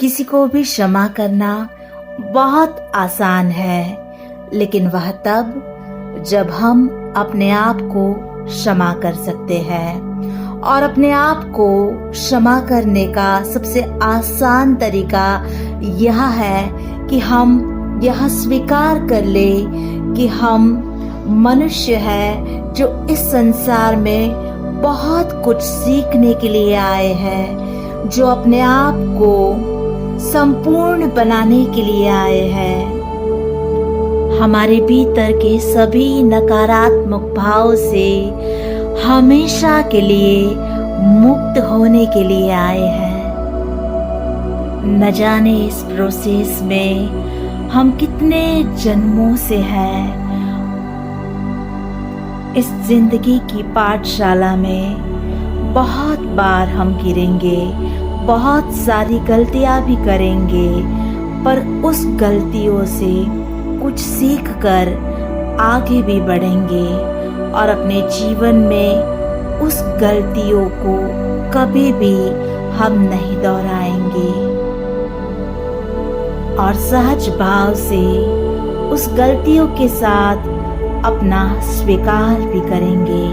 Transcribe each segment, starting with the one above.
किसी को भी क्षमा करना बहुत आसान है, लेकिन वह तब जब हम अपने आप को क्षमा कर सकते हैं। और अपने आप को क्षमा करने का सबसे आसान तरीका यह है कि हम यह स्वीकार कर ले कि हम मनुष्य हैं जो इस संसार में बहुत कुछ सीखने के लिए आए हैं, जो अपने आप को संपूर्ण बनाने के लिए आए हैं। हमारे भीतर के सभी नकारात्मक भाव से हमेशा के लिए मुक्त होने के लिए आए हैं। न जाने इस प्रोसेस में हम कितने जन्मों से हैं। इस जिंदगी की पाठशाला में बहुत बार हम गिरेंगे, बहुत सारी गलतियां भी करेंगे, पर उस गलतियों से कुछ सीख कर आगे भी बढ़ेंगे और अपने जीवन में उस गलतियों को कभी भी हम नहीं दोहराएंगे और सहज भाव से उस गलतियों के साथ अपना स्वीकार भी करेंगे।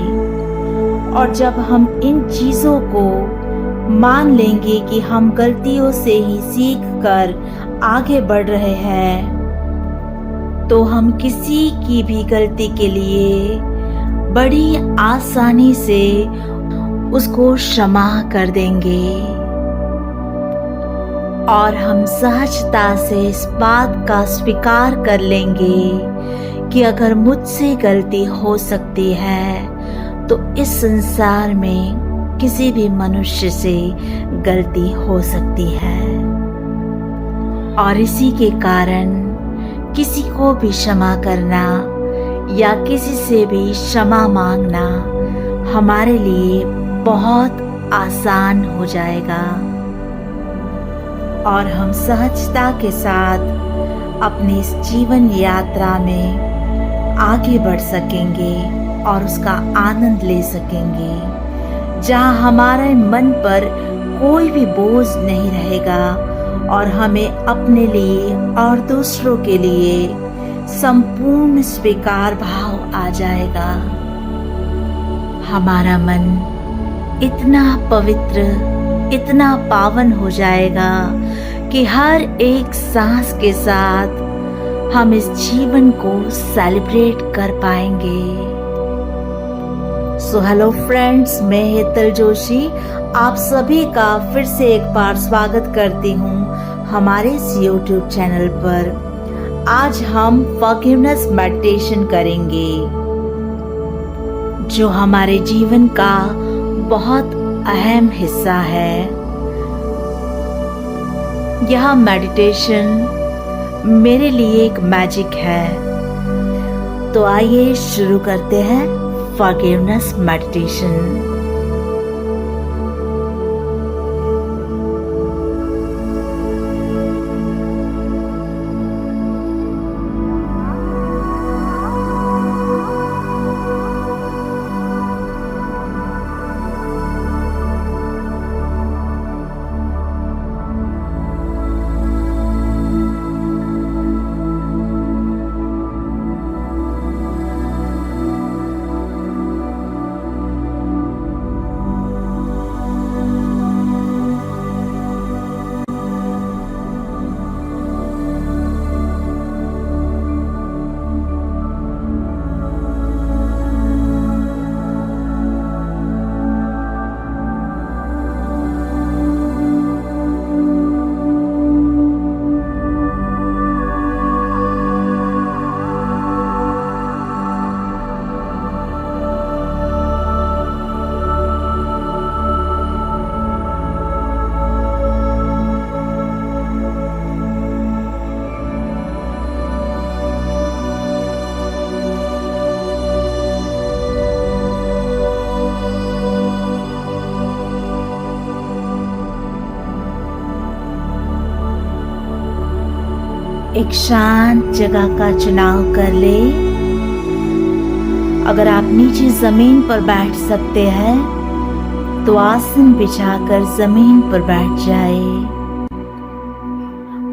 और जब हम इन चीज़ों को मान लेंगे कि हम गलतियों से ही सीख कर आगे बढ़ रहे हैं, तो हम किसी की भी गलती के लिए बड़ी आसानी से उसको क्षमा कर देंगे। और हम सहजता से इस बात का स्वीकार कर लेंगे कि अगर मुझसे गलती हो सकती है तो इस संसार में किसी भी मनुष्य से गलती हो सकती है। और इसी के कारण किसी को भी क्षमा करना या किसी से भी क्षमा मांगना हमारे लिए बहुत आसान हो जाएगा और हम सहजता के साथ अपनी इस जीवन यात्रा में आगे बढ़ सकेंगे और उसका आनंद ले सकेंगे, जहाँ हमारे मन पर कोई भी बोझ नहीं रहेगा और हमें अपने लिए और दूसरों के लिए संपूर्ण स्वीकार भाव आ जाएगा। हमारा मन इतना पवित्र, इतना पावन हो जाएगा कि हर एक सांस के साथ हम इस जीवन को सेलिब्रेट कर पाएंगे। सो हेलो फ्रेंड्स, मैं हेतल जोशी आप सभी का फिर से एक बार स्वागत करती हूँ हमारे इस YouTube चैनल पर। आज हम फॉरगिवनेस मेडिटेशन करेंगे, जो हमारे जीवन का बहुत अहम हिस्सा है। यह मेडिटेशन मेरे लिए एक मैजिक है। तो आइए शुरू करते हैं फॉरगिवनेस मेडिटेशन। एक शांत जगह का चुनाव कर ले। अगर आप नीचे जमीन पर बैठ सकते हैं तो आसन बिछाकर जमीन पर बैठ जाए।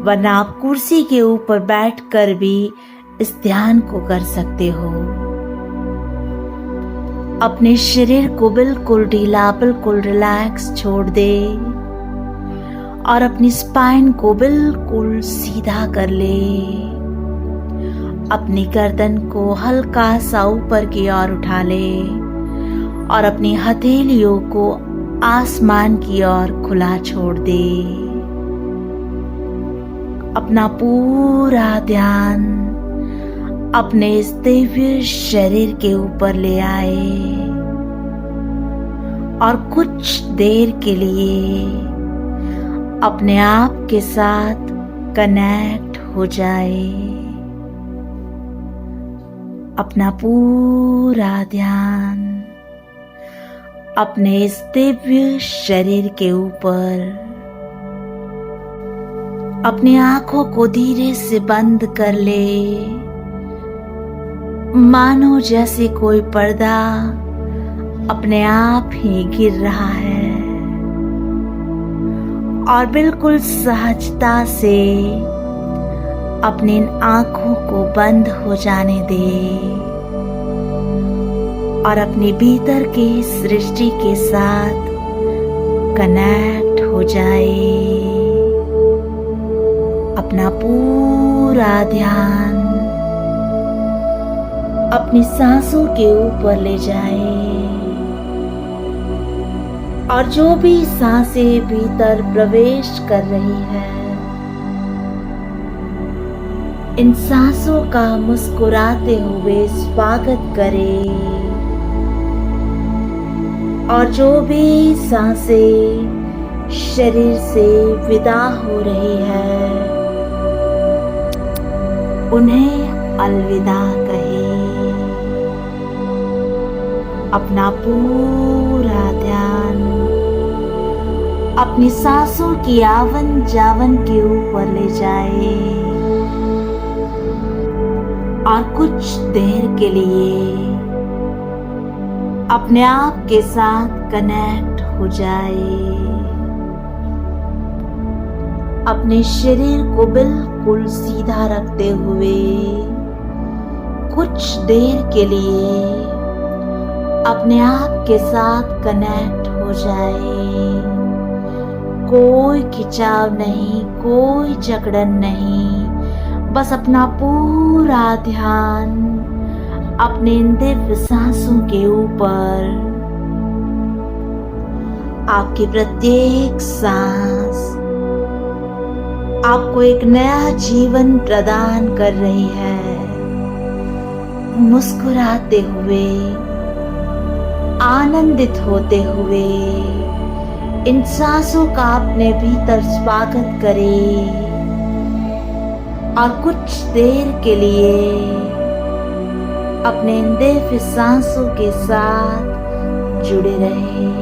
वरना आप कुर्सी के ऊपर बैठकर भी इस ध्यान को कर सकते हो। अपने शरीर को बिल्कुल ढीला, बिल्कुल रिलैक्स छोड़ दे और अपनी स्पाइन को बिल्कुल सीधा कर ले। अपनी गर्दन को हल्का सा ऊपर की ओर उठा ले और अपनी हथेलियों को आसमान की ओर खुला छोड़ दे। अपना पूरा ध्यान अपने इस दिव्य शरीर के ऊपर ले आए और कुछ देर के लिए अपने आप के साथ कनेक्ट हो जाए। अपना पूरा ध्यान अपने इस दिव्य शरीर के ऊपर। अपनी आंखों को धीरे से बंद कर ले, मानो जैसे कोई पर्दा अपने आप ही गिर रहा है और बिल्कुल सहजता से अपनी इन आंखों को बंद हो जाने दे और अपने भीतर की सृष्टि के साथ कनेक्ट हो जाए। अपना पूरा ध्यान अपनी सांसों के ऊपर ले जाए और जो भी सांसें भीतर प्रवेश कर रही है, इन सांसों का मुस्कुराते हुए स्वागत करें और जो भी सांसें शरीर से विदा हो रही है, उन्हें अलविदा कहे। अपना पूरा ध्यान अपनी सांसों की आवन जावन के ऊपर ले जाए और कुछ देर के लिए अपने आप के साथ कनेक्ट हो जाए। अपने शरीर को बिल्कुल सीधा रखते हुए कुछ देर के लिए अपने आप के साथ कनेक्ट हो जाए। कोई खिंचाव नहीं, कोई जकड़न नहीं, बस अपना पूरा ध्यान अपने इन दिव्य सांसों के ऊपर। आपकी प्रत्येक सांस आपको एक नया जीवन प्रदान कर रही है। मुस्कुराते हुए, आनंदित होते हुए इन सांसों का अपने भीतर स्वागत करें और कुछ देर के लिए अपने इन दिव्य सांसों के साथ जुड़े रहें।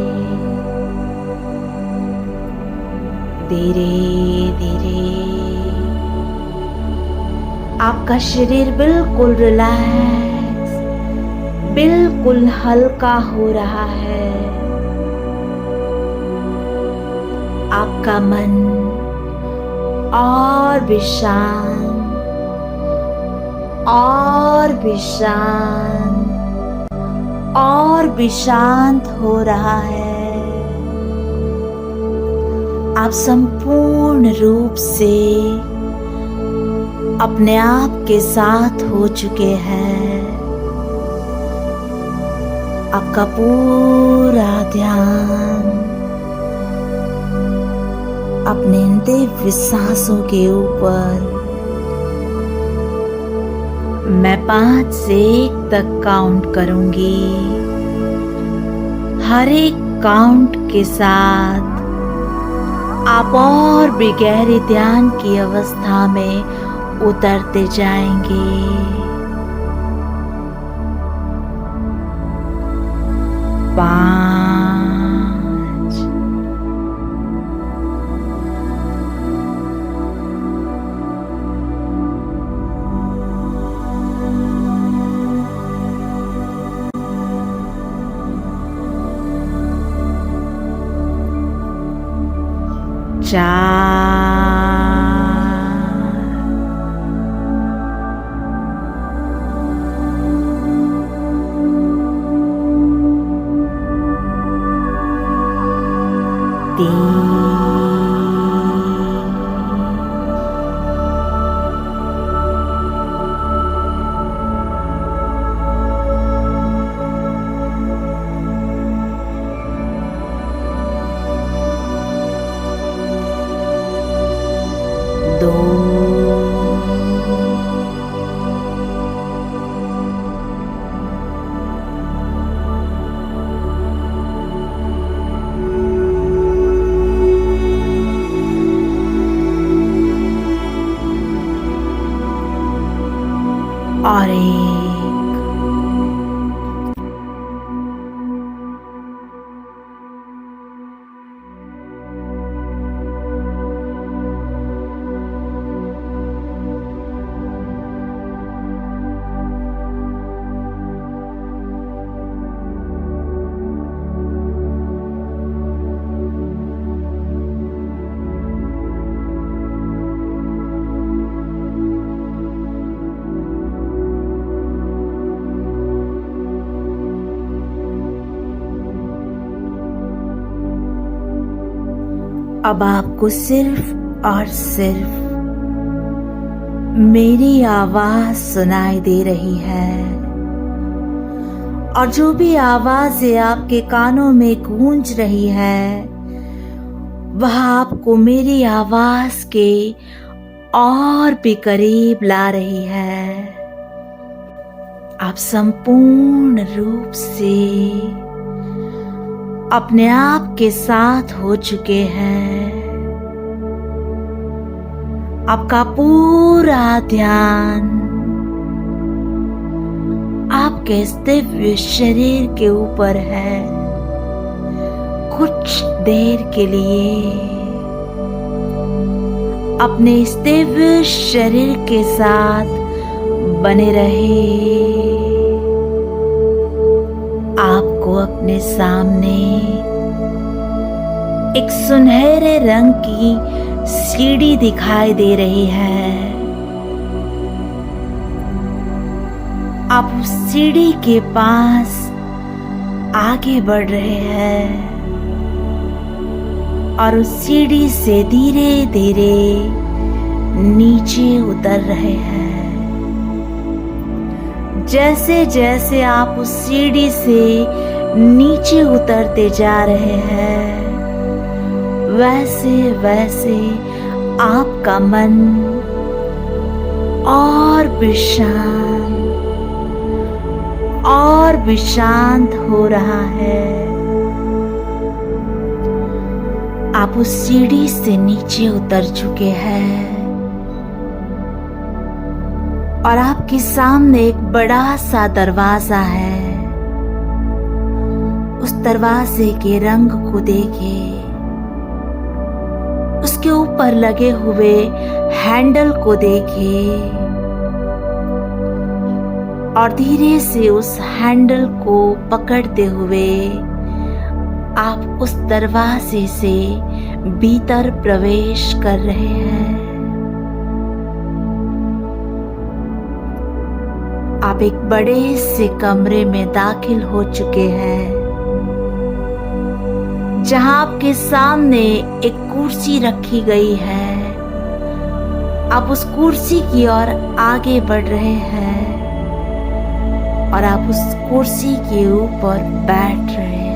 धीरे धीरे आपका शरीर बिल्कुल रिलैक्स, बिल्कुल हल्का हो रहा है। आपका मन और भी शांत, और भी शांत, और भी शांत हो रहा है। आप संपूर्ण रूप से अपने आप के साथ हो चुके हैं। आपका पूरा ध्यान अपने दिव्य सांसों के ऊपर। मैं 5 से 1 तक काउंट करूंगी। हर एक काउंट के साथ आप और भी गहरे ध्यान की अवस्था में उतरते जाएंगे। 5, 4, 3 2 और 1। अब आपको सिर्फ और सिर्फ मेरी आवाज सुनाई दे रही है, और जो भी आवाजें आपके कानों में गूंज रही है वह आपको मेरी आवाज के और भी करीब ला रही है। आप संपूर्ण रूप से अपने आप के साथ हो चुके हैं। आपका पूरा ध्यान आपके इस दिव्य शरीर के ऊपर है। कुछ देर के लिए अपने इस दिव्य शरीर के साथ बने रहे। आपको अपने सामने एक सुनहरे रंग की सीढ़ी दिखाई दे रही है। आप उस सीढ़ी के पास आगे बढ़ रहे हैं और उस सीढ़ी से धीरे धीरे नीचे उतर रहे हैं। जैसे जैसे आप उस सीढ़ी से नीचे उतरते जा रहे हैं वैसे वैसे आपका मन और भी शांत हो रहा है। आप उस सीढ़ी से नीचे उतर चुके हैं और आपके सामने एक बड़ा सा दरवाजा है। उस दरवाजे के रंग को देखिए, उसके ऊपर लगे हुए हैंडल को देखिए और धीरे से उस हैंडल को पकड़ते हुए आप उस दरवाजे से भीतर प्रवेश कर रहे हैं। आप एक बड़े से कमरे में दाखिल हो चुके हैं जहां आपके सामने एक कुर्सी रखी गई है। आप उस कुर्सी की ओर आगे बढ़ रहे हैं और आप उस कुर्सी के ऊपर बैठ रहे हैं।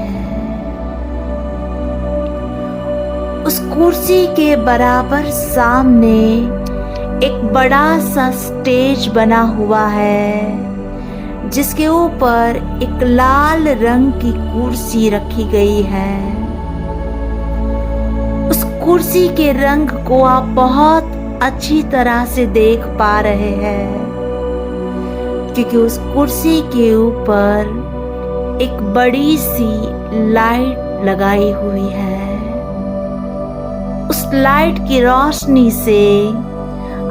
उस कुर्सी के बराबर सामने एक बड़ा सा स्टेज बना हुआ है जिसके ऊपर एक लाल रंग की कुर्सी रखी गई है। उस कुर्सी के रंग को आप बहुत अच्छी तरह से देख पा रहे हैं क्योंकि उस कुर्सी के ऊपर एक बड़ी सी लाइट लगाई हुई है। उस लाइट की रोशनी से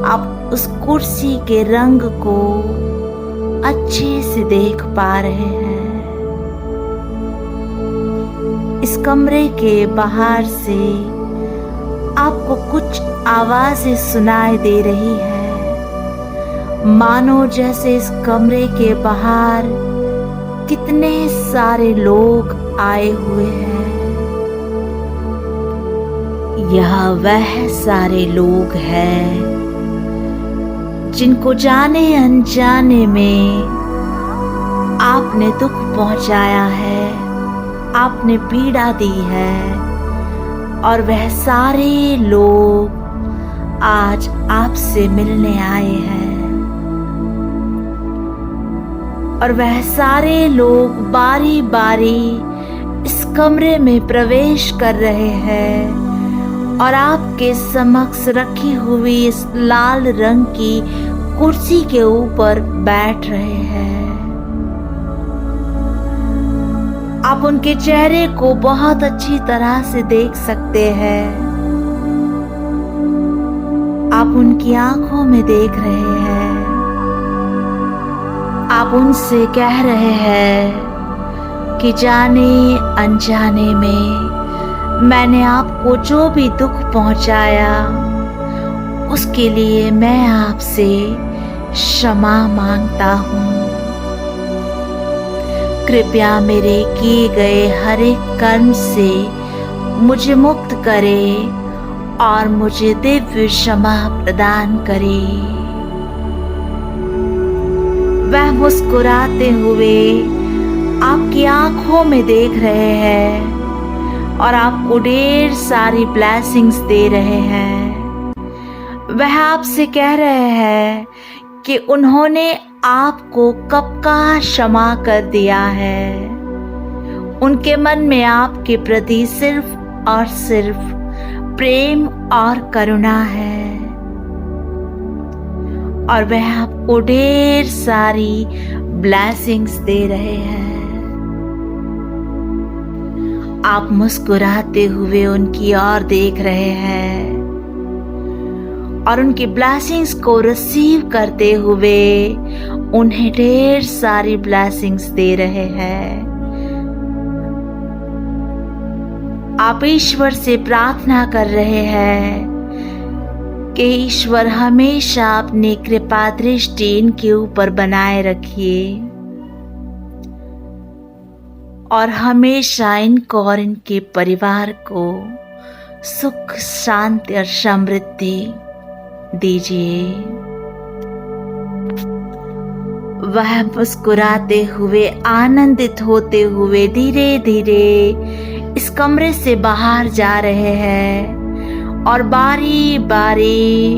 आप उस कुर्सी के रंग को अच्छे से देख पा रहे हैं। इस कमरे के बाहर से आपको कुछ आवाजें सुनाई दे रही है, मानो जैसे इस कमरे के बाहर कितने सारे लोग आए हुए हैं। यह वह सारे लोग हैं जिनको जाने अनजाने में आपने दुख पहुंचाया है, आपने पीड़ा दी है, और वह सारे लोग आज आपसे मिलने आए हैं। और वह सारे लोग बारी बारी इस कमरे में प्रवेश कर रहे हैं और आपके समक्ष रखी हुई इस लाल रंग की कुर्सी के ऊपर बैठ रहे हैं। आप उनके चेहरे को बहुत अच्छी तरह से देख सकते हैं। आप उनकी आंखों में देख रहे हैं। आप उनसे कह रहे हैं कि जाने अनजाने में मैंने आपको जो भी दुख पहुंचाया उसके लिए मैं आपसे क्षमा मांगता हूँ। कृपया मेरे किए गए हर एक कर्म से मुझे मुक्त करे और मुझे दिव्य क्षमा प्रदान करे। वह मुस्कुराते हुए आपकी आंखों में देख रहे हैं और आपको ढेर सारी ब्लेसिंग्स दे रहे हैं। वह आपसे कह रहे हैं कि उन्होंने आपको कब का क्षमा कर दिया है। उनके मन में आपके प्रति सिर्फ और सिर्फ प्रेम और करुणा है और वह आपको ढेर सारी ब्लेसिंग्स दे रहे हैं। आप मुस्कुराते हुए उनकी ओर देख रहे हैं और उनकी ब्लेसिंग्स को रिसीव करते हुए उन्हें ढेर सारी ब्लेसिंग्स दे रहे हैं। आप ईश्वर से प्रार्थना कर रहे हैं कि ईश्वर हमेशा अपनी कृपा दृष्टि इनके ऊपर बनाए रखिए और हमेशा इनको और इनके परिवार को सुख शांति और समृद्धि दीजिए। वह मुस्कुराते हुए आनंदित होते हुए धीरे धीरे इस कमरे से बाहर जा रहे हैं और बारी बारी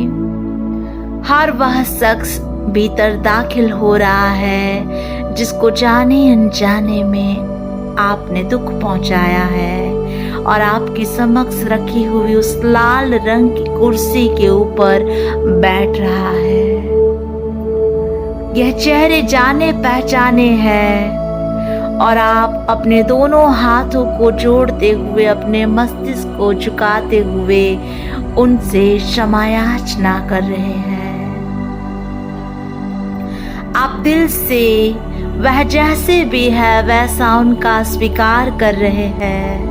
हर वह शख्स भीतर दाखिल हो रहा है जिसको जाने अनजाने में आपने दुख पहुंचाया है और आपकी समक्ष रखी हुई उस लाल रंग की कुर्सी के ऊपर बैठ रहा है। यह चेहरे जाने पहचाने हैं और आप अपने दोनों हाथों को जोड़ते हुए अपने मस्तिष्क को झुकाते हुए उनसे क्षमा याचना कर रहे हैं। आप दिल से वह जैसे भी है वैसा उनका स्वीकार कर रहे हैं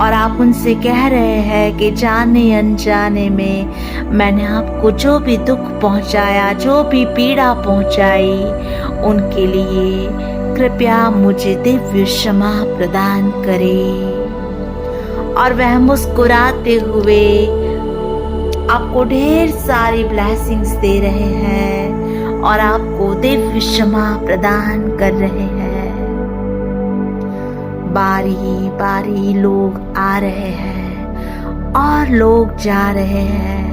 और आप उनसे कह रहे हैं कि जाने अनजाने में मैंने आपको जो भी दुख पहुंचाया, जो भी पीड़ा पहुंचाई, उनके लिए कृपया मुझे दिव्य क्षमा प्रदान करें। और वह मुस्कुराते हुए आपको ढेर सारी ब्लेसिंग्स दे रहे हैं और आपको दिव्य क्षमा प्रदान कर रहे हैं। बारी बारी लोग आ रहे हैं और लोग जा रहे हैं।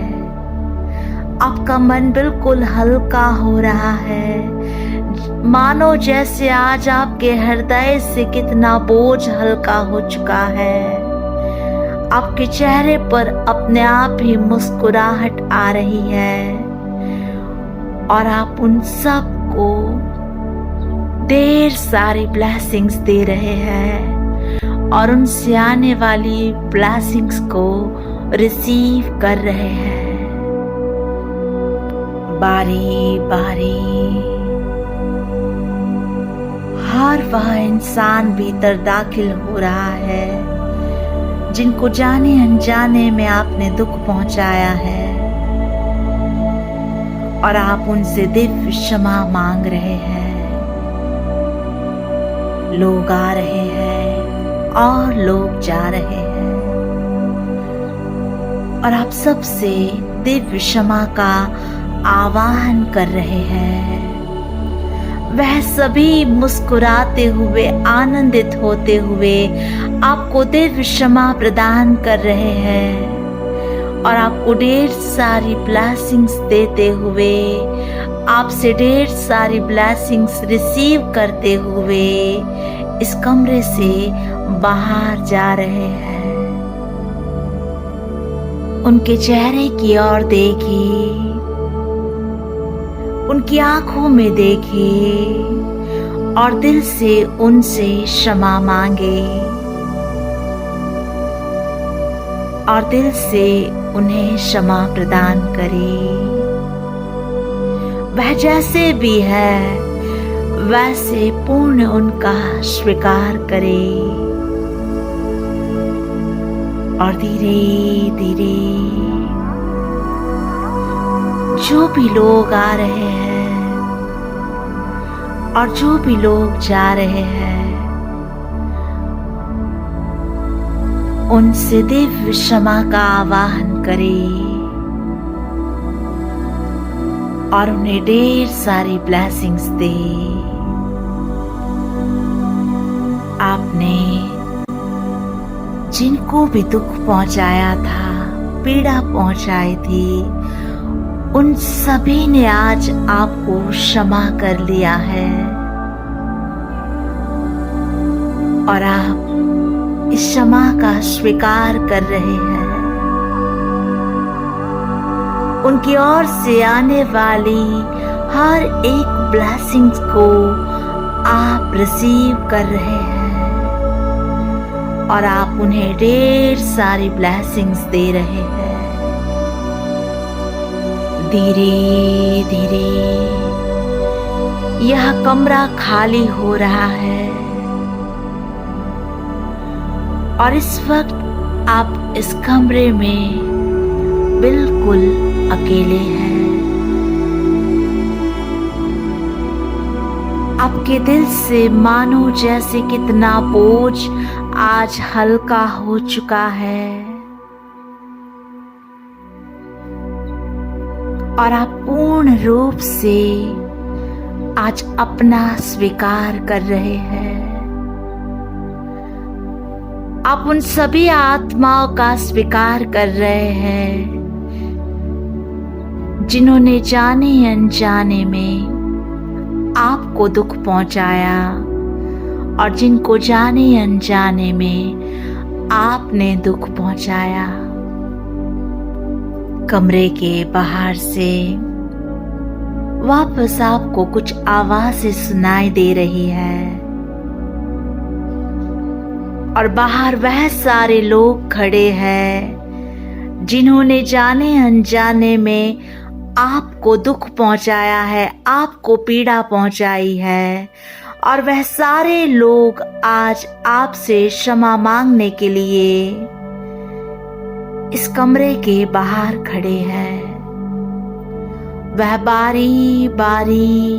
आपका मन बिल्कुल हल्का हो रहा है, मानो जैसे आज आपके हृदय से कितना बोझ हल्का हो चुका है। आपके चेहरे पर अपने आप ही मुस्कुराहट आ रही है और आप उन सब को ढेर सारी ब्लेसिंग्स दे रहे हैं और उनसे आने वाली ब्लेसिंग्स को रिसीव कर रहे हैं। बारी बारी हर वह इंसान भीतर दाखिल हो रहा है जिनको जाने अनजाने में आपने दुख पहुंचाया है और आप उनसे दिव्य क्षमा मांग रहे हैं। लोग आ रहे हैं और लोग जा रहे हैं। और आप सबसे दिव्य क्षमा का आवाहन कर रहे हैं। वह सभी मुस्कुराते हुए, आनंदित होते हुए आपको दिव्य क्षमा प्रदान कर रहे हैं और आपको ढेर सारी ब्लेसिंग्स देते हुए, आपसे ढेर सारी ब्लेसिंग्स रिसीव करते हुए इस कमरे से बाहर जा रहे हैं। उनके चेहरे की ओर देखिए, उनकी आंखों में देखिए और दिल से उनसे क्षमा मांगे और दिल से उन्हें क्षमा प्रदान करें। वह जैसे भी है वैसे पूर्ण उनका स्वीकार करें और धीरे धीरे जो भी लोग आ रहे हैं और जो भी लोग जा रहे हैं, उनसे दिव्य क्षमा का आवाहन करें और उन्हें ढेर सारी ब्लेसिंग्स दे। आपने जिनको भी दुख पहुंचाया था, पीड़ा पहुंचाई थी, उन सभी ने आज आपको क्षमा कर लिया है और आप इस क्षमा का स्वीकार कर रहे हैं। उनकी ओर से आने वाली हर एक ब्लेसिंग्स को आप रिसीव कर रहे हैं और आप उन्हें ढेर सारी ब्लेसिंग्स दे रहे हैं। धीरे धीरे यह कमरा खाली हो रहा है और इस वक्त आप इस कमरे में बिल्कुल अकेले हैं। आपके दिल से मानो जैसे कितना बोझ आज हल्का हो चुका है और आप पूर्ण रूप से आज अपना स्वीकार कर रहे हैं। आप उन सभी आत्माओं का स्वीकार कर रहे हैं जिन्होंने जाने अनजाने में आपको दुख पहुंचाया और जिनको जाने अनजाने में आपने दुख पहुंचाया। कमरे के बाहर से वापस आपको कुछ आवाजें सुनाई दे रही है और बाहर वह सारे लोग खड़े हैं जिन्होंने जाने अनजाने में आपको दुख पहुंचाया है, आपको पीड़ा पहुंचाई है और वह सारे लोग आज आपसे क्षमा मांगने के लिए इस कमरे के बाहर खड़े हैं। वह बारी बारी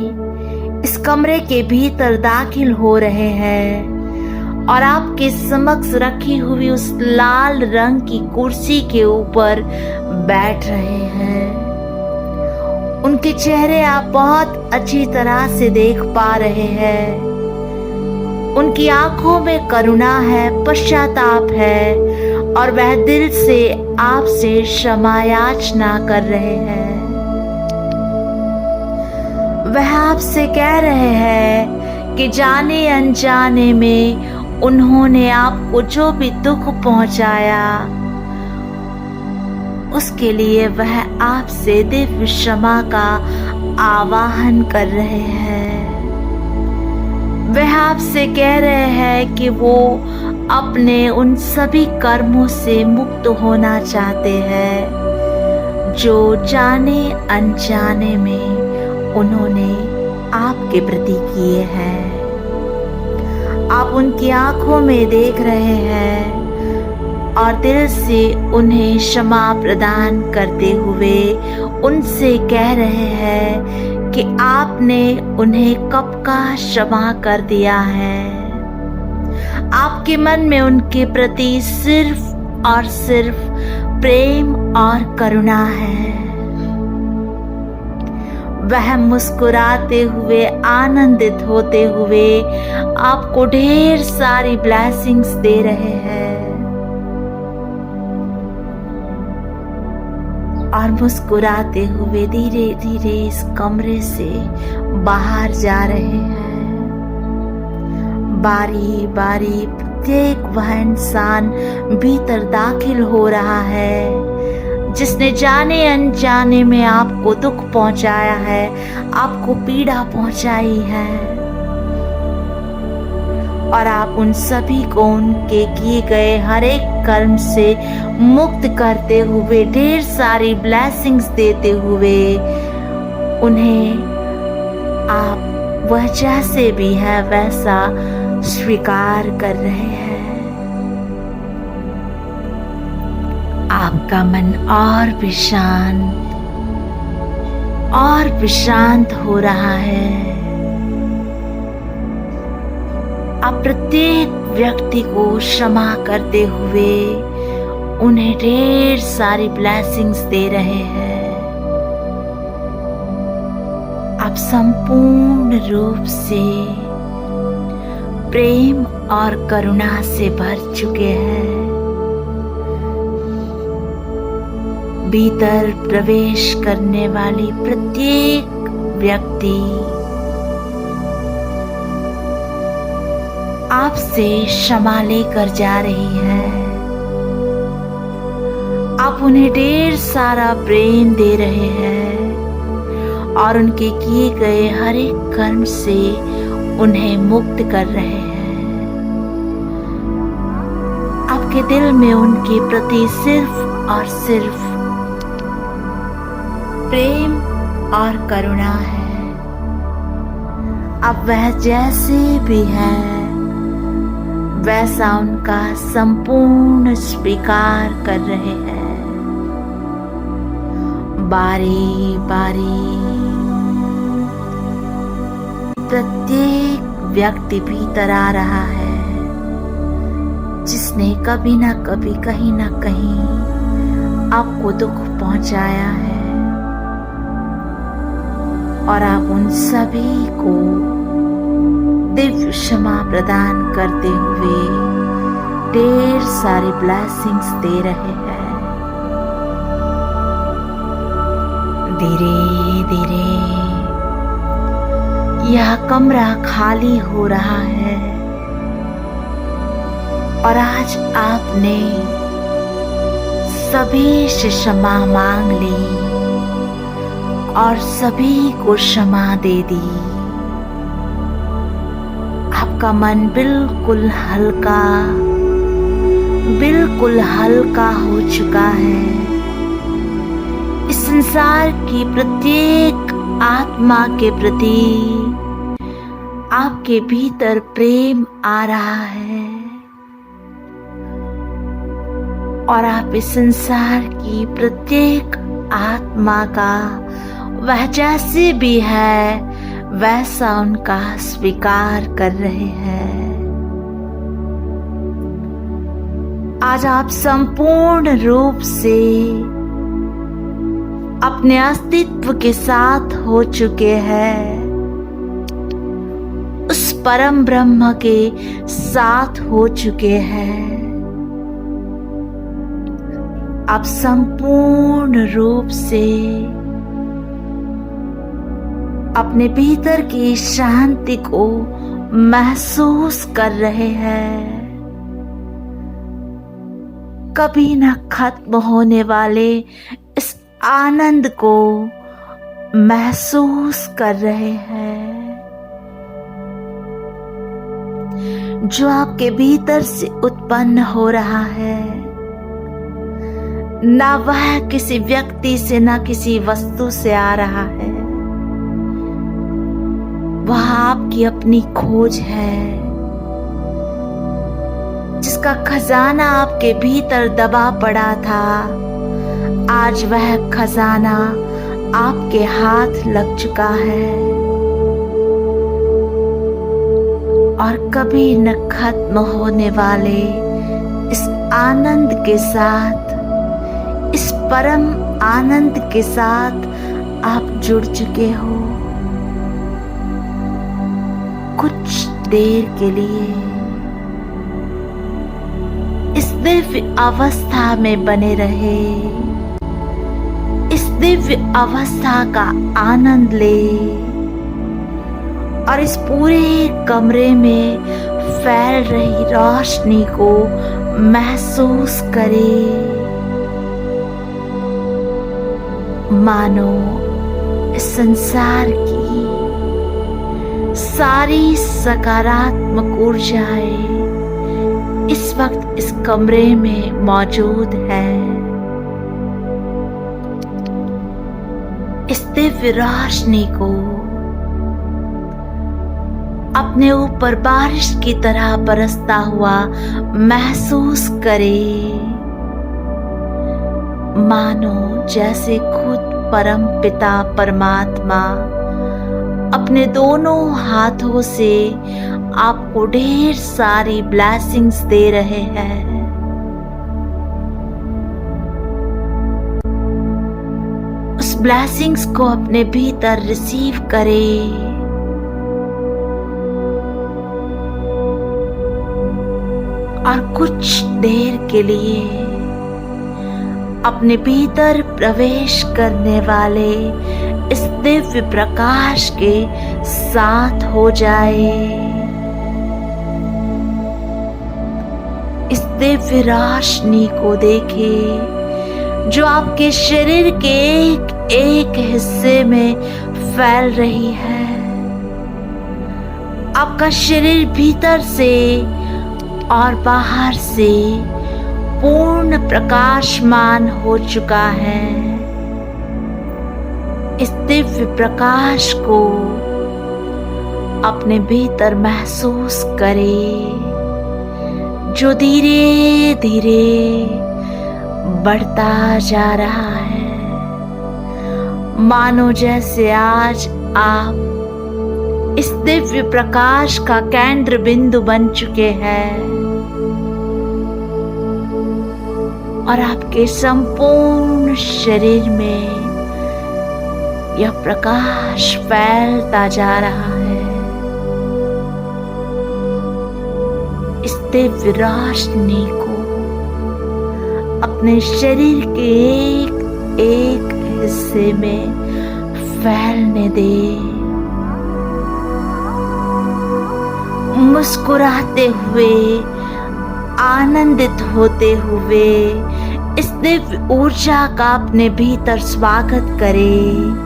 इस कमरे के भीतर दाखिल हो रहे हैं और आपके समक्ष रखी हुई उस लाल रंग की कुर्सी के ऊपर बैठ रहे हैं। उनके चेहरे आप बहुत अच्छी तरह से देख पा रहे हैं। उनकी आंखों में करुणा है, पश्चाताप है और वह दिल से आपसे क्षमा याचना कर रहे हैं। वह आपसे कह रहे हैं कि जाने अनजाने में उन्होंने आपको जो भी दुख पहुंचाया उसके लिए वह आपसे दिव्य क्षमा का आवाहन कर रहे हैं। वह आपसे कह रहे हैं कि वो अपने उन सभी कर्मों से मुक्त होना चाहते हैं जो जाने अनजाने में उन्होंने आपके प्रति किए हैं। आप उनकी आंखों में देख रहे हैं और दिल से उन्हें क्षमा प्रदान करते हुए उनसे कह रहे हैं कि आपने उन्हें कब का क्षमा कर दिया है। आपके मन में उनके प्रति सिर्फ और सिर्फ प्रेम और करुणा है। वह मुस्कुराते हुए, आनंदित होते हुए आपको ढेर सारी ब्लेसिंग्स दे रहे हैं और मुस्कुराते हुए धीरे धीरे इस कमरे से बाहर जा रहे हैं। बारी बारी प्रत्येक वह इंसान भीतर दाखिल हो रहा है जिसने जाने अनजाने में आपको दुख पहुंचाया है, आपको पीड़ा पहुंचाई है, और आप उन सभी को उनके किए गए हर एक कर्म से मुक्त करते हुए, ढेर सारी ब्लेसिंग्स देते हुए उन्हें आप वह जैसे भी है वैसा स्वीकार कर रहे हैं। आपका मन और भी शांत हो रहा है। आप प्रत्येक व्यक्ति को क्षमा करते हुए उन्हें ढेर सारी ब्लेसिंग्स दे रहे हैं। आप संपूर्ण रूप से प्रेम और करुणा से भर चुके हैं। भीतर प्रवेश करने वाली प्रत्येक व्यक्ति आपसे क्षमा लेकर जा रही है। आप उन्हें ढेर सारा प्रेम दे रहे हैं और उनके किए गए हर एक कर्म से उन्हें मुक्त कर रहे हैं। आपके दिल में उनके प्रति सिर्फ और सिर्फ प्रेम और करुणा है। अब वह जैसे भी है वैसा उनका संपूर्ण स्वीकार कर रहे हैं। बारी बारी प्रत्येक व्यक्ति भीतर आ रहा है जिसने कभी ना कभी, कहीं ना कहीं आपको दुख पहुंचाया है, और आप उन सभी को दिव्य क्षमा प्रदान करते हुए ढेर सारी ब्लेसिंग्स दे रहे हैं। धीरे धीरे यह कमरा खाली हो रहा है और आज आपने सभी से क्षमा मांग ली और सभी को क्षमा दे दी। आपका मन बिल्कुल हल्का हो चुका है। इस संसार की प्रत्येक आत्मा के प्रति आपके भीतर प्रेम आ रहा है और आप इस संसार की प्रत्येक आत्मा का वह जैसे भी है वैसा उनका स्वीकार कर रहे हैं। आज आप संपूर्ण रूप से अपने अस्तित्व के साथ हो चुके हैं, उस परम ब्रह्म के साथ हो चुके हैं। आप संपूर्ण रूप से अपने भीतर की शांति को महसूस कर रहे हैं। कभी न खत्म होने वाले इस आनंद को महसूस कर रहे हैं जो आपके भीतर से उत्पन्न हो रहा है। ना वह किसी व्यक्ति से, ना किसी वस्तु से आ रहा है, वह आपकी अपनी खोज है जिसका खजाना आपके भीतर दबा पड़ा था। आज वह खजाना आपके हाथ लग चुका है और कभी न खत्म होने वाले इस आनंद के साथ परम आनंद के साथ आप जुड़ चुके हो। कुछ देर के लिए इस दिव्य अवस्था में बने रहे, इस दिव्य अवस्था का आनंद ले और इस पूरे कमरे में फैल रही रोशनी को महसूस करे। मानो इस संसार की सारी सकारात्मक ऊर्जाएं इस वक्त इस कमरे में मौजूद है। इस दिव्य रोशनी को अपने ऊपर बारिश की तरह बरसता हुआ महसूस करे। मानो जैसे खुद परम पिता परमात्मा अपने दोनों हाथों से आपको ढेर सारी ब्लेसिंग्स दे रहे हैं। उस ब्लेसिंग्स को अपने भीतर रिसीव करें और कुछ देर के लिए अपने भीतर प्रवेश करने वाले इस दिव्य प्रकाश के साथ हो जाए। इस दिव्य रोशनी को देखें जो आपके शरीर के एक एक हिस्से में फैल रही है। आपका शरीर भीतर से और बाहर से पूर्ण प्रकाशमान हो चुका है। इस दिव्य प्रकाश को अपने भीतर महसूस करें जो धीरे धीरे बढ़ता जा रहा है। मानो जैसे आज आप इस दिव्य प्रकाश का केंद्र बिंदु बन चुके हैं और आपके संपूर्ण शरीर में यह प्रकाश फैलता जा रहा है। इस दिव्य रोशनी को अपने शरीर के एक एक हिस्से में फैलने दे। मुस्कुराते हुए, आनंदित होते हुए इस दिव्य ऊर्जा का अपने भीतर स्वागत करें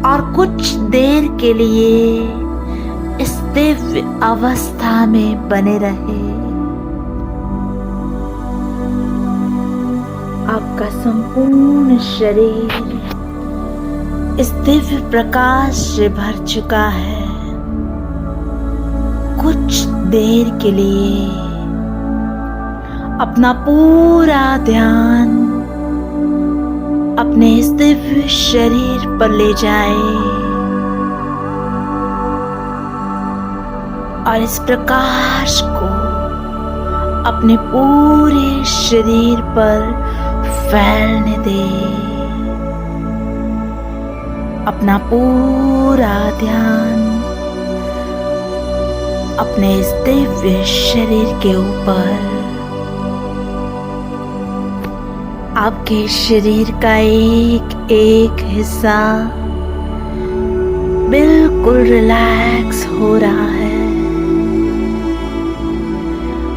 और कुछ देर के लिए इस दिव्य अवस्था में बने रहे। आपका संपूर्ण शरीर इस दिव्य प्रकाश से भर चुका है। कुछ देर के लिए अपना पूरा ध्यान अपने इस दिव्य शरीर पर ले जाए और इस प्रकाश को अपने पूरे शरीर पर फैलने दे। अपना पूरा ध्यान अपने इस दिव्य शरीर के ऊपर, आपके शरीर का एक एक हिस्सा बिल्कुल रिलैक्स हो रहा है।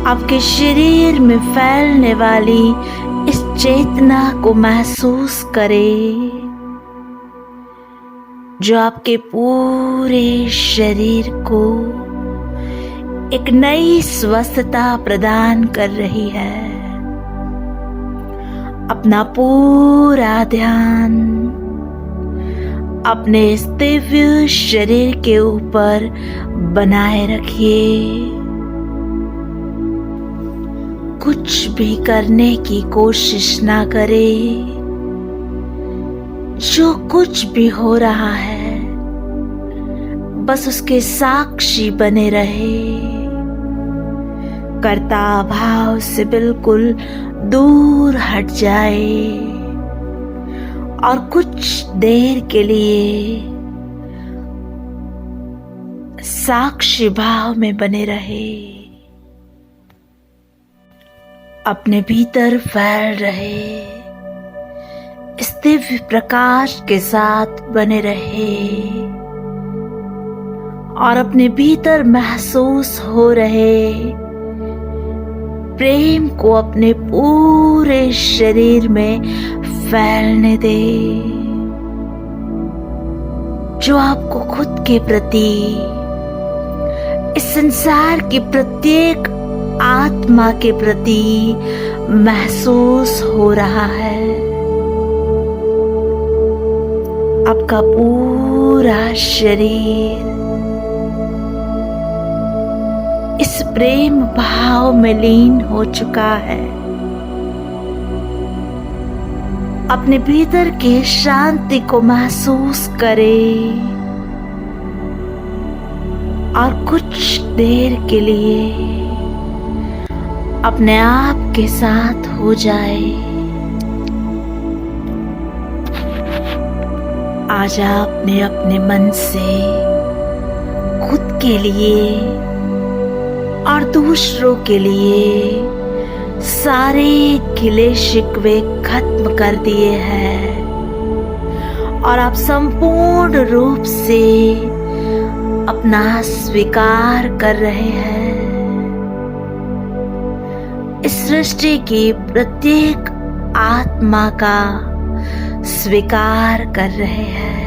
आपके शरीर में फैलने वाली इस चेतना को महसूस करें जो आपके पूरे शरीर को एक नई स्वस्थता प्रदान कर रही है। अपना पूरा ध्यान अपने इस दिव्य शरीर के ऊपर बनाए रखिए। कुछ भी करने की कोशिश ना करें। जो कुछ भी हो रहा है बस उसके साक्षी बने रहे। कर्ता भाव से बिल्कुल दूर हट जाए। और कुछ देर के लिए साक्षी भाव में बने रहे। अपने भीतर फैल रहे इस दिव्य प्रकाश के साथ बने रहे और अपने भीतर महसूस हो रहे प्रेम को अपने पूरे शरीर में फैलने दे, जो आपको खुद के प्रति, इस संसार की प्रत्येक आत्मा के प्रति महसूस हो रहा है। आपका पूरा शरीर इस प्रेम भाव में लीन हो चुका है। अपने भीतर के शांति को महसूस करें और कुछ देर के लिए अपने आप के साथ हो जाए। आज आपने अपने मन से खुद के लिए और दूसरों के लिए सारे गिले शिकवे खत्म कर दिए हैं और आप संपूर्ण रूप से अपना स्वीकार कर रहे हैं। इस सृष्टि की प्रत्येक आत्मा का स्वीकार कर रहे हैं।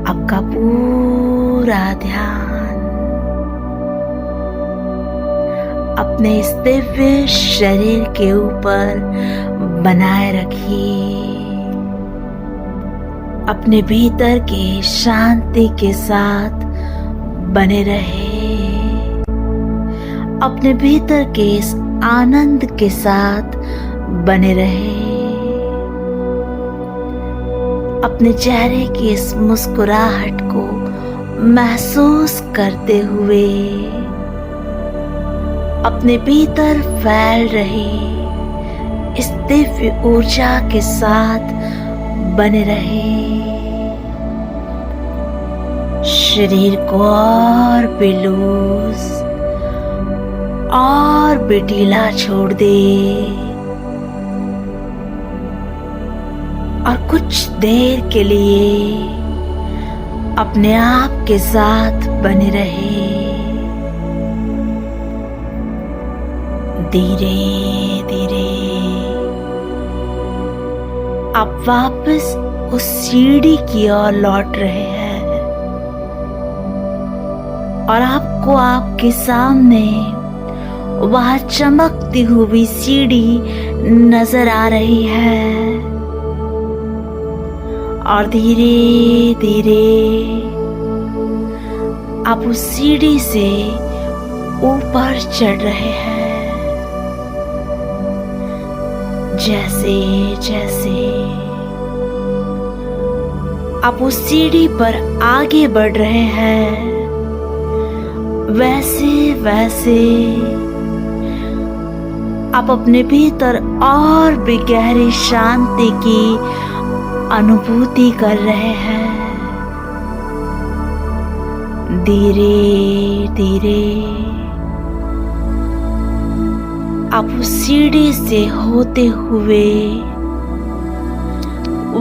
आपका पूरा ध्यान अपने इस दिव्य शरीर के ऊपर बनाए रखिए। अपने भीतर की शांति के साथ बने रहे, अपने भीतर के इस आनंद के साथ बने रहे, अपने चेहरे की इस मुस्कुराहट को महसूस करते हुए अपने भीतर फैल रहे इस दिव्य ऊर्जा के साथ बने रहे। शरीर को और भी लूज और भी ढीला छोड़ दे और कुछ देर के लिए अपने आप के साथ बने रहे। धीरे धीरे आप वापस उस सीढ़ी की ओर लौट रहे हैं और आपको आपके सामने वह चमकती हुई सीढ़ी नजर आ रही है और धीरे धीरे आप उस सीढ़ी से ऊपर चढ़ रहे हैं। जैसे जैसे आप उस सीढ़ी पर आगे बढ़ रहे हैं, वैसे वैसे आप अपने भीतर और भी गहरी शांति की अनुभूति कर रहे हैं। धीरे धीरे आप उस सीढ़ी से होते हुए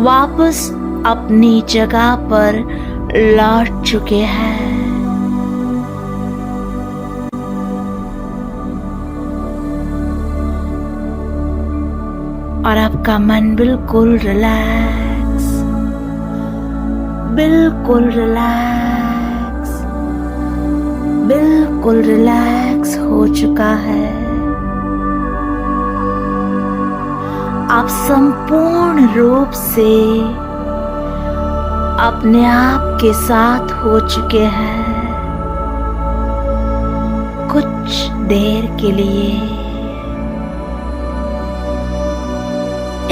वापस अपनी जगह पर लौट चुके हैं। और आपका मन बिल्कुल रिलैक्स, बिल्कुल रिलैक्स, बिल्कुल रिलैक्स हो चुका है। आप संपूर्ण रूप से अपने आप के साथ हो चुके हैं। कुछ देर के लिए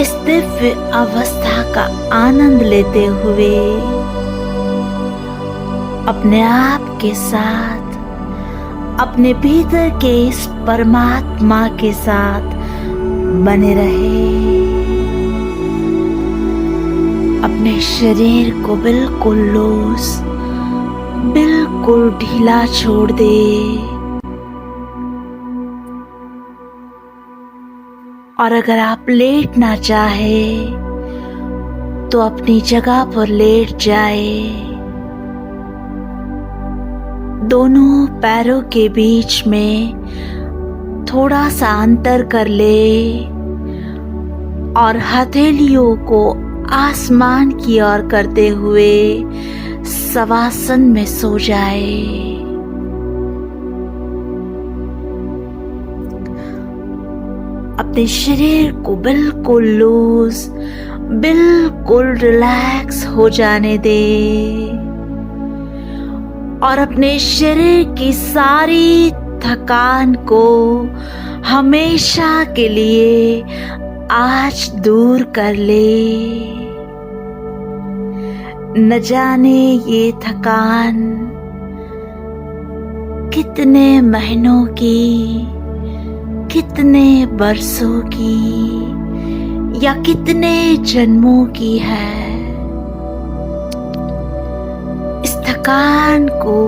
इस दिव्य अवस्था का आनंद लेते हुए अपने आप के साथ, अपने भीतर के इस परमात्मा के साथ बने रहे। अपने शरीर को बिल्कुल लूज, बिल्कुल ढीला छोड़ दे और अगर आप लेटना चाहे तो अपनी जगह पर लेट जाए। दोनों पैरों के बीच में थोड़ा सा अंतर कर ले और हथेलियों को आसमान की ओर करते हुए शवासन में सो जाए। अपने शरीर को बिल्कुल लूज, बिल्कुल रिलैक्स हो जाने दे और अपने शरीर की सारी थकान को हमेशा के लिए आज दूर कर ले। न जाने ये थकान कितने महीनों की, कितने बरसों की या कितने जन्मों की है। इस थकान को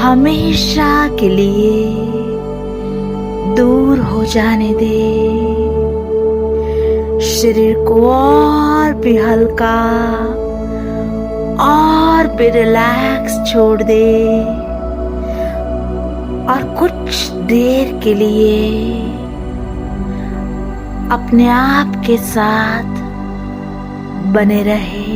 हमेशा के लिए दूर हो जाने दे। शरीर को और भी हल्का और भी रिलैक्स छोड़ दे और कुछ देर के लिए अपने आप के साथ बने रहे।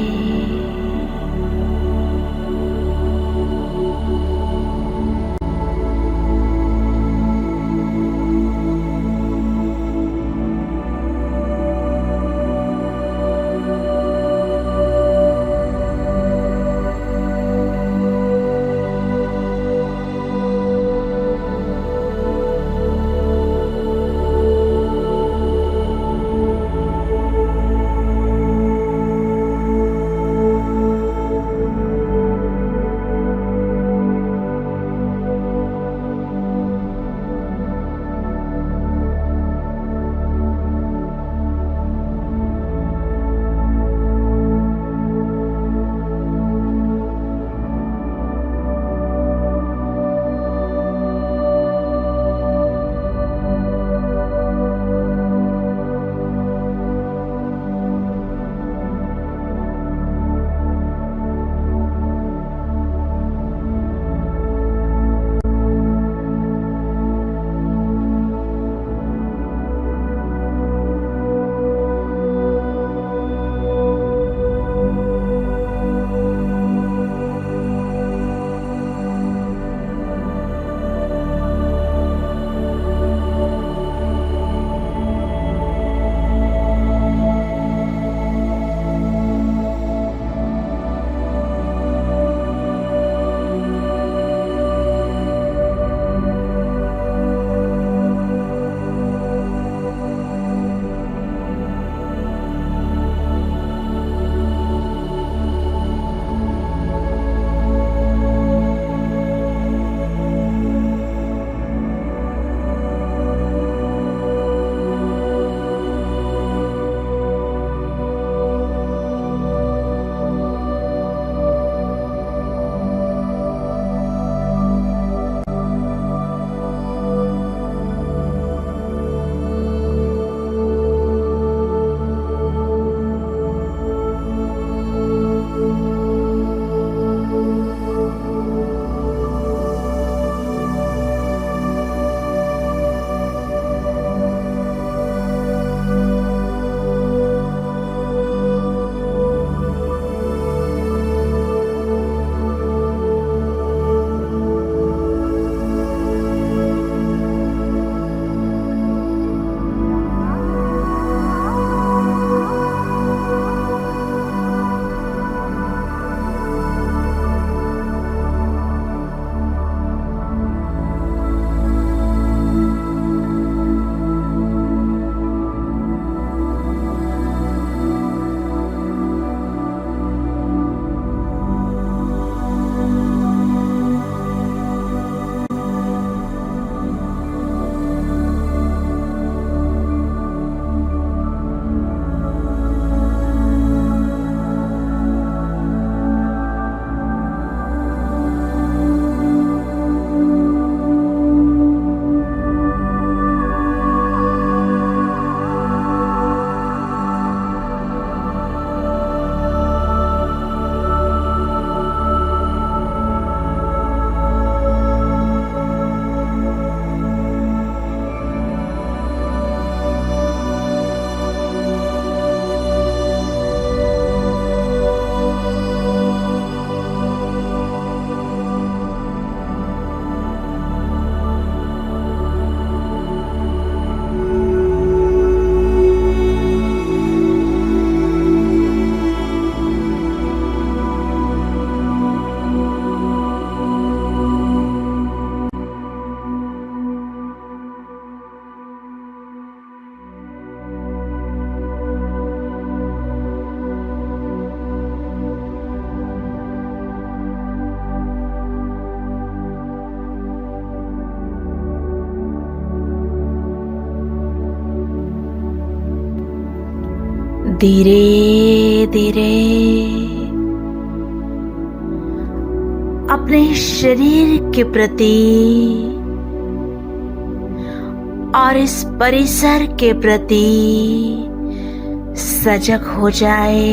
धीरे धीरे अपने शरीर के प्रति और इस परिसर के प्रति सजग हो जाए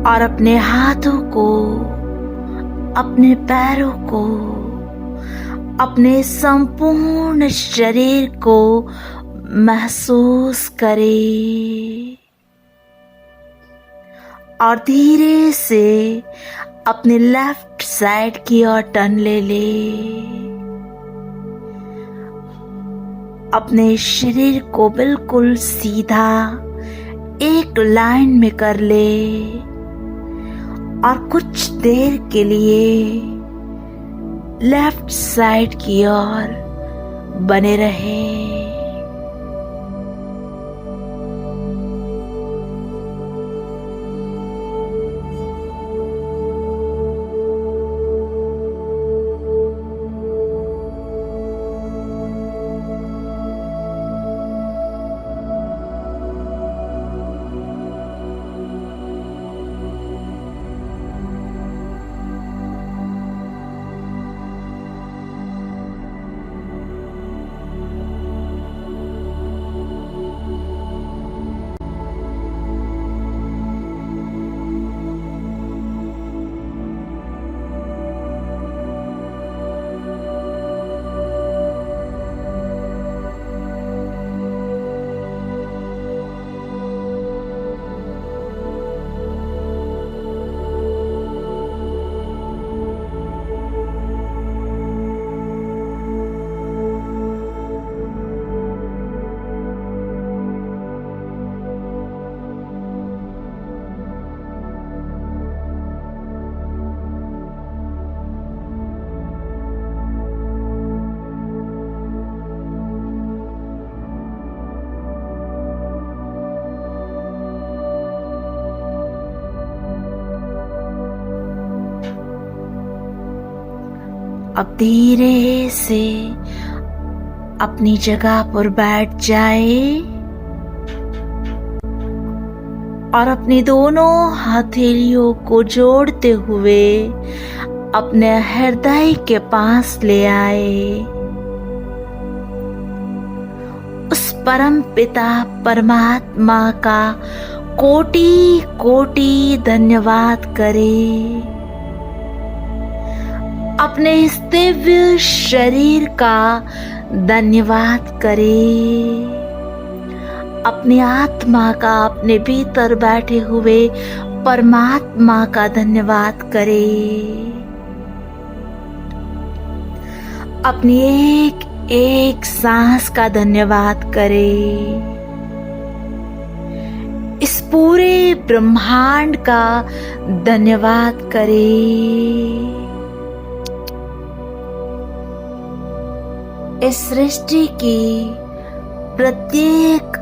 और अपने हाथों को, अपने पैरों को, अपने संपूर्ण शरीर को महसूस करें और धीरे से अपने लेफ्ट साइड की ओर टर्न ले ले। अपने शरीर को बिल्कुल सीधा एक लाइन में कर ले और कुछ देर के लिए लेफ्ट साइड की ओर बने रहे। अब धीरे से अपनी जगह पर बैठ जाए और अपनी दोनों हथेलियों को जोड़ते हुए अपने हृदय के पास ले आए। उस परम पिता परमात्मा का कोटि कोटि धन्यवाद करें। अपने इस दिव्य शरीर का धन्यवाद करें। अपनी आत्मा का, अपने भीतर बैठे हुए परमात्मा का धन्यवाद करें। अपनी एक एक सांस का धन्यवाद करें। इस पूरे ब्रह्मांड का धन्यवाद करें। इस सृष्टि की प्रत्येक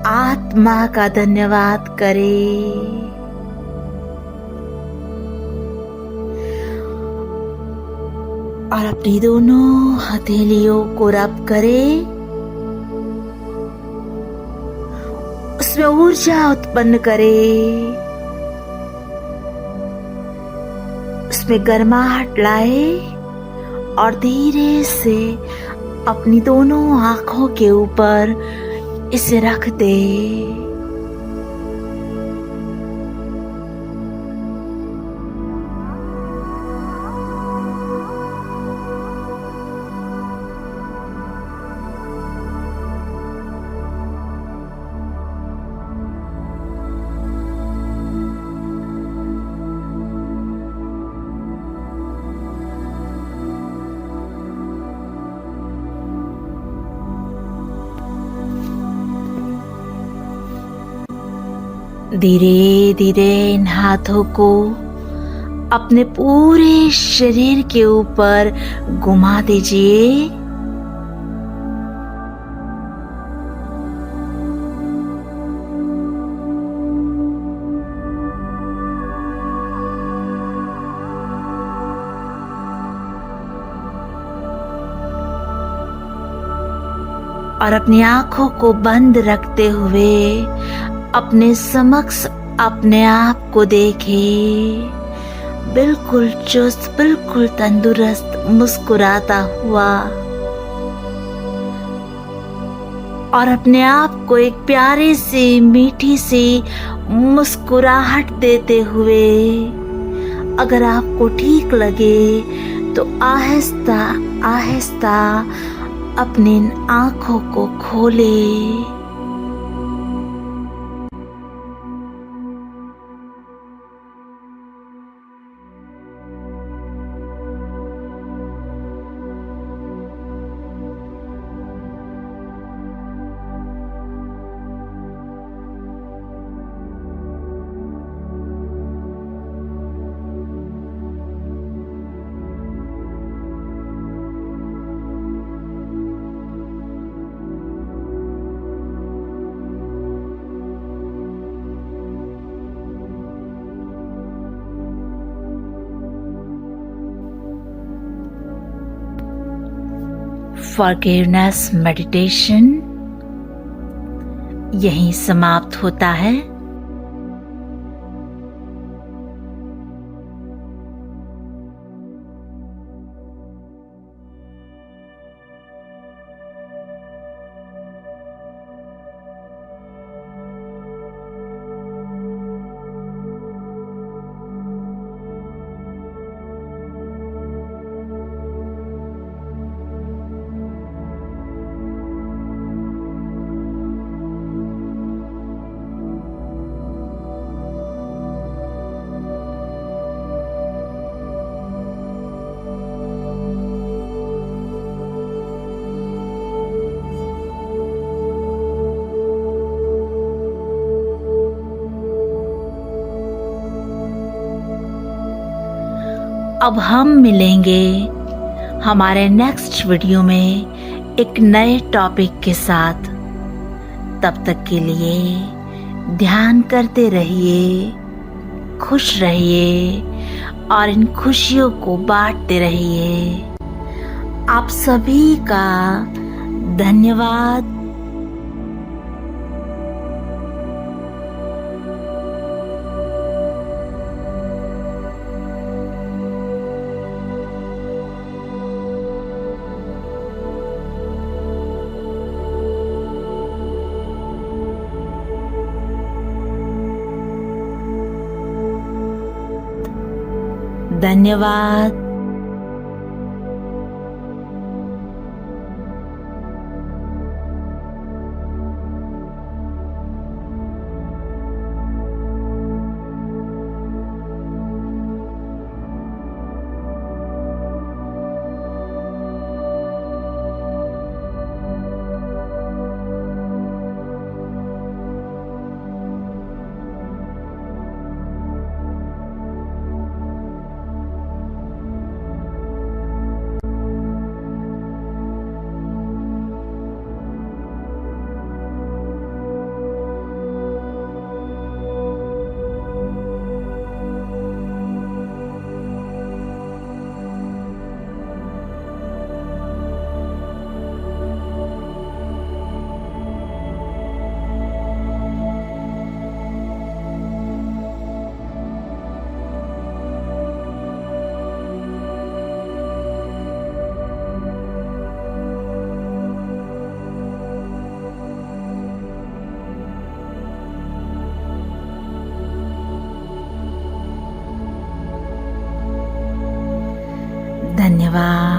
आत्मा का धन्यवाद करें। और अपनी दोनों हथेलियों को रब करें। उसमें ऊर्जा उत्पन्न करें। उसमें गर्माहट लाए और धीरे से अपनी दोनों आंखों के ऊपर इसे रख दे। धीरे धीरे इन हाथों को अपने पूरे शरीर के ऊपर घुमा दीजिए। और अपनी आंखों को बंद रखते हुए अपने समक्ष अपने आप को देखें, बिल्कुल चुस्त, बिल्कुल तंदुरुस्त, मुस्कुराता हुआ। और अपने आप को एक प्यारी सी मीठी सी मुस्कुराहट देते हुए, अगर आपको ठीक लगे तो आहिस्ता आहिस्ता अपनी आंखों को खोलें। फॉरगिवनेस मेडिटेशन यहीं समाप्त होता है। अब हम मिलेंगे हमारे नेक्स्ट वीडियो में एक नए टॉपिक के साथ। तब तक के लिए ध्यान करते रहिए, खुश रहिए और इन खुशियों को बांटते रहिए। आप सभी का धन्यवाद। धन्यवाद। धन्यवाद।